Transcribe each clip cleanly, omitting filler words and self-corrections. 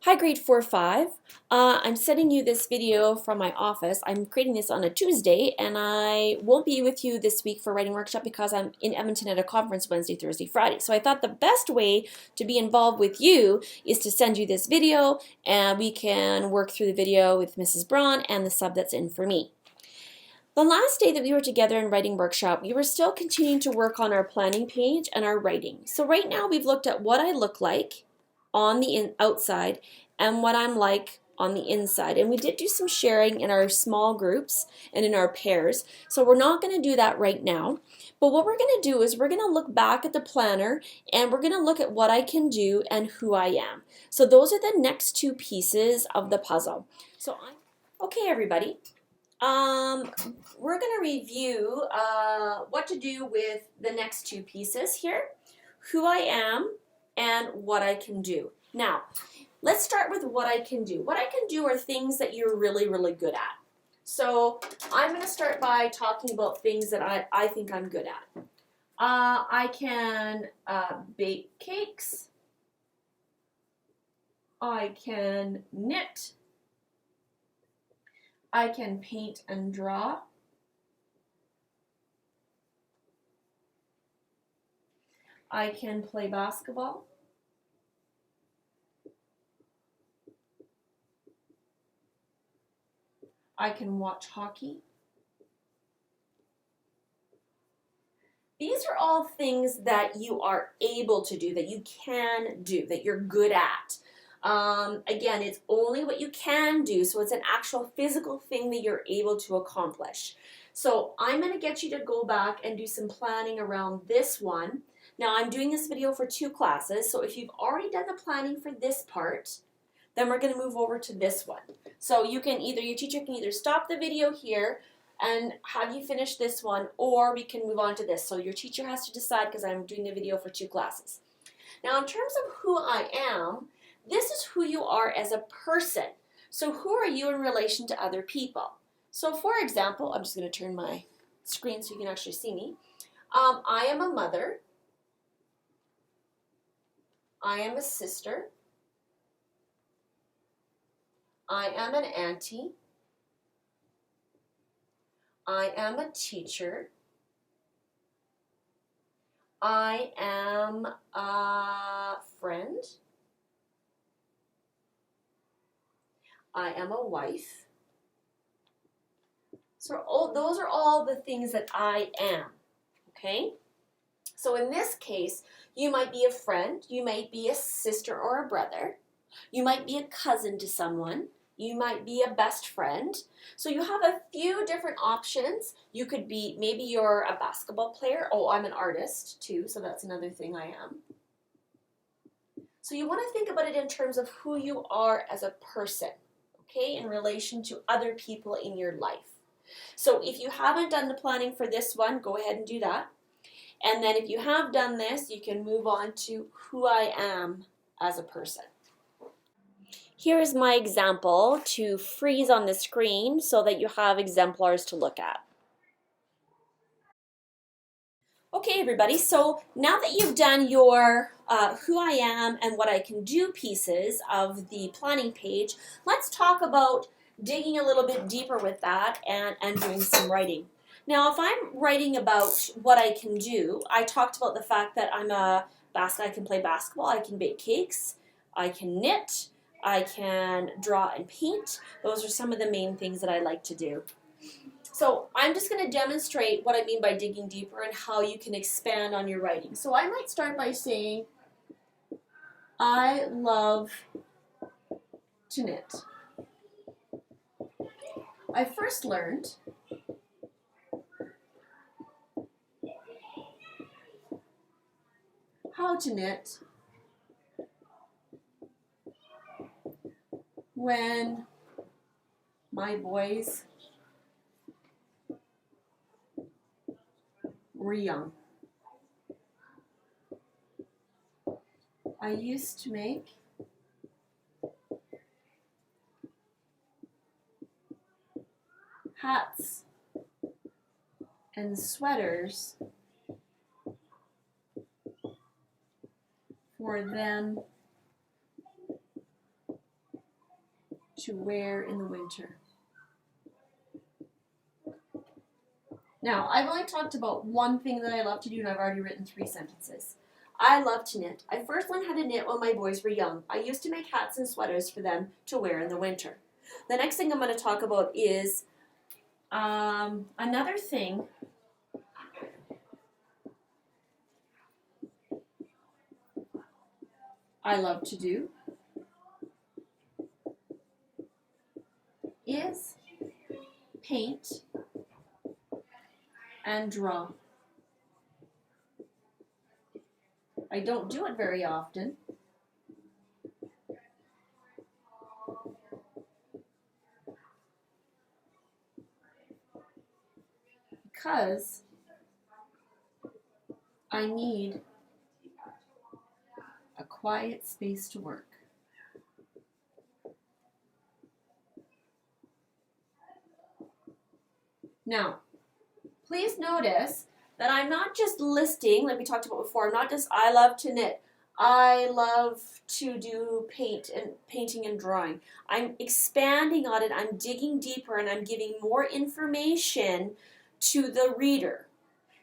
Hi grade 4-5. I'm sending you this video from my office. I'm creating this on a Tuesday and I won't be with you this week for writing workshop because I'm in Edmonton at a conference Wednesday, Thursday, Friday. So I thought the best way to be involved with you is to send you this video and we can work through the video with Mrs. Braun and the sub that's in for me. The last day that we were together in writing workshop, we were still continuing to work on our planning page and our writing. So right now we've looked at what I look like on the outside and what I'm like on the inside. And we did do some sharing in our small groups and in our pairs. So we're not going to do that right now. But what we're going to do is we're going to look back at the planner and we're going to look at what I can do and who I am. So those are the next two pieces of the puzzle. Okay, everybody. We're going to review what to do with the next two pieces here, who I am and what I can do. Now, let's start with what I can do. What I can do are things that you're really, really good at. So I'm going to start by talking about things that I think I'm good at. I can bake cakes. I can knit. I can paint and draw. I can play basketball. I can watch hockey. These are all things that you are able to do, that you can do, that you're good at. Again, it's only what you can do, so it's an actual physical thing that you're able to accomplish. So I'm going to get you to go back and do some planning around this one. Now I'm doing this video for two classes, so if you've already done the planning for this part, then we're going to move over to this one. So you can either, your teacher can either stop the video here and have you finish this one, or we can move on to this. So your teacher has to decide because I'm doing the video for two classes. Now in terms of who I am, this is who you are as a person. So who are you in relation to other people? So for example, I'm just going to turn my screen so you can actually see me. I am a mother. I am a sister. I am an auntie. I am a teacher. I am a friend. I am a wife. So those are all the things that I am, okay? So in this case, you might be a friend, you might be a sister or a brother, you might be a cousin to someone, you might be a best friend. So you have a few different options. You could be, maybe you're a basketball player. Oh, I'm an artist too, so that's another thing I am. So you want to think about it in terms of who you are as a person, okay, in relation to other people in your life. So if you haven't done the planning for this one, go ahead and do that. And then if you have done this, you can move on to who I am as a person. Here is my example to freeze on the screen so that you have exemplars to look at. Okay, everybody, so now that you've done your who I am and what I can do pieces of the planning page, let's talk about digging a little bit deeper with that and doing some writing. Now, if I'm writing about what I can do, I talked about the fact that I can play basketball, I can bake cakes, I can knit, I can draw and paint. Those are some of the main things that I like to do. So I'm just going to demonstrate what I mean by digging deeper and how you can expand on your writing. So I might start by saying, I love to knit. I first learned how to knit when my boys were young. I used to make hats and sweaters for them to wear in the winter. Now, I've only talked about one thing that I love to do, and I've already written 3 sentences. I love to knit. I first learned how to knit when my boys were young. I used to make hats and sweaters for them to wear in the winter. The next thing I'm going to talk about is another thing I love to do is paint and draw. I don't do it very often, because I need a quiet space to work. Now, please notice that I'm not just listing, like we talked about before, I'm not just I love to knit, I love to do painting and drawing. I'm expanding on it, I'm digging deeper, and I'm giving more information to the reader.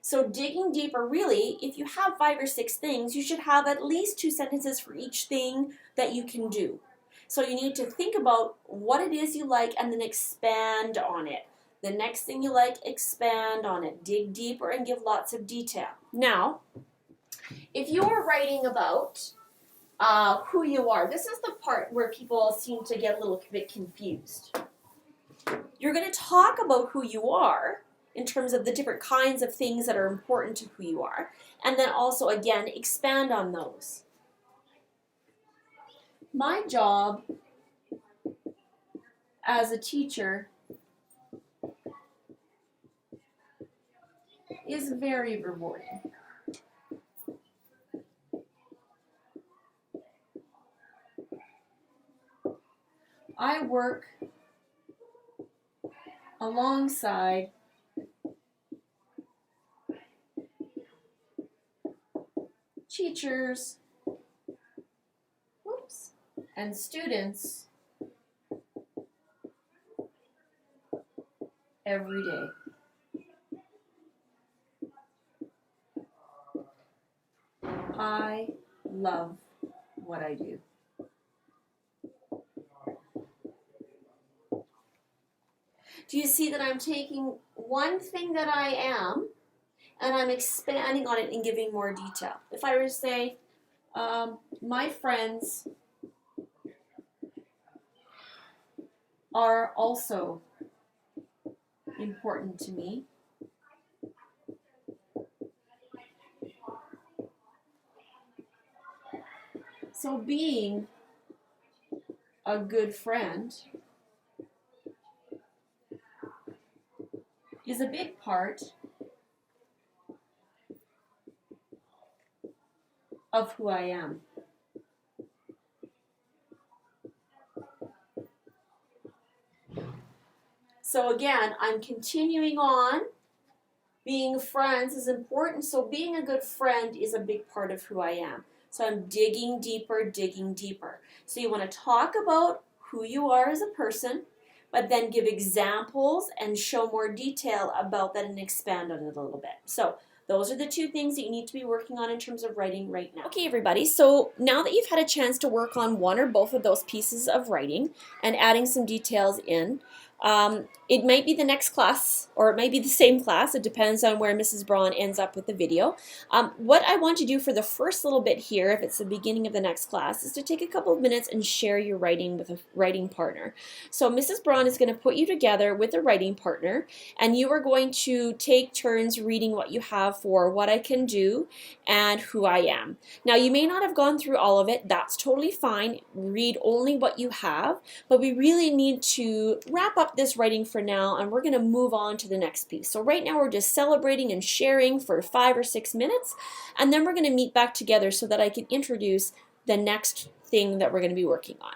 So digging deeper, really, if you have 5 or 6 things, you should have at least 2 sentences for each thing that you can do. So you need to think about what it is you like and then expand on it. The next thing you like, expand on it. Dig deeper and give lots of detail. Now, if you are writing about who you are, this is the part where people seem to get a little bit confused. You're going to talk about who you are in terms of the different kinds of things that are important to who you are, and then also, again, expand on those. My job as a teacher is very rewarding. I work alongside teachers, and students every day. I love what I do. Do you see that I'm taking one thing that I am and I'm expanding on it and giving more detail? If I were to say, my friends are also important to me. So being a good friend is a big part of who I am. So again, I'm continuing on. Being friends is important, so being a good friend is a big part of who I am. So I'm digging deeper, digging deeper. So you want to talk about who you are as a person, but then give examples and show more detail about that and expand on it a little bit. So those are the 2 things that you need to be working on in terms of writing right now. Okay, everybody, so now that you've had a chance to work on one or both of those pieces of writing and adding some details in, it might be the next class, or it might be the same class. It depends on where Mrs. Braun ends up with the video. What I want to do for the first little bit here, if it's the beginning of the next class, is to take a couple of minutes and share your writing with a writing partner. So Mrs. Braun is going to put you together with a writing partner, and you are going to take turns reading what you have for what I can do and who I am. Now, you may not have gone through all of it. That's totally fine. Read only what you have, but we really need to wrap up this writing for now, and we're going to move on to the next piece. So right now we're just celebrating and sharing for 5 or 6 minutes, and then we're going to meet back together so that I can introduce the next thing that we're going to be working on.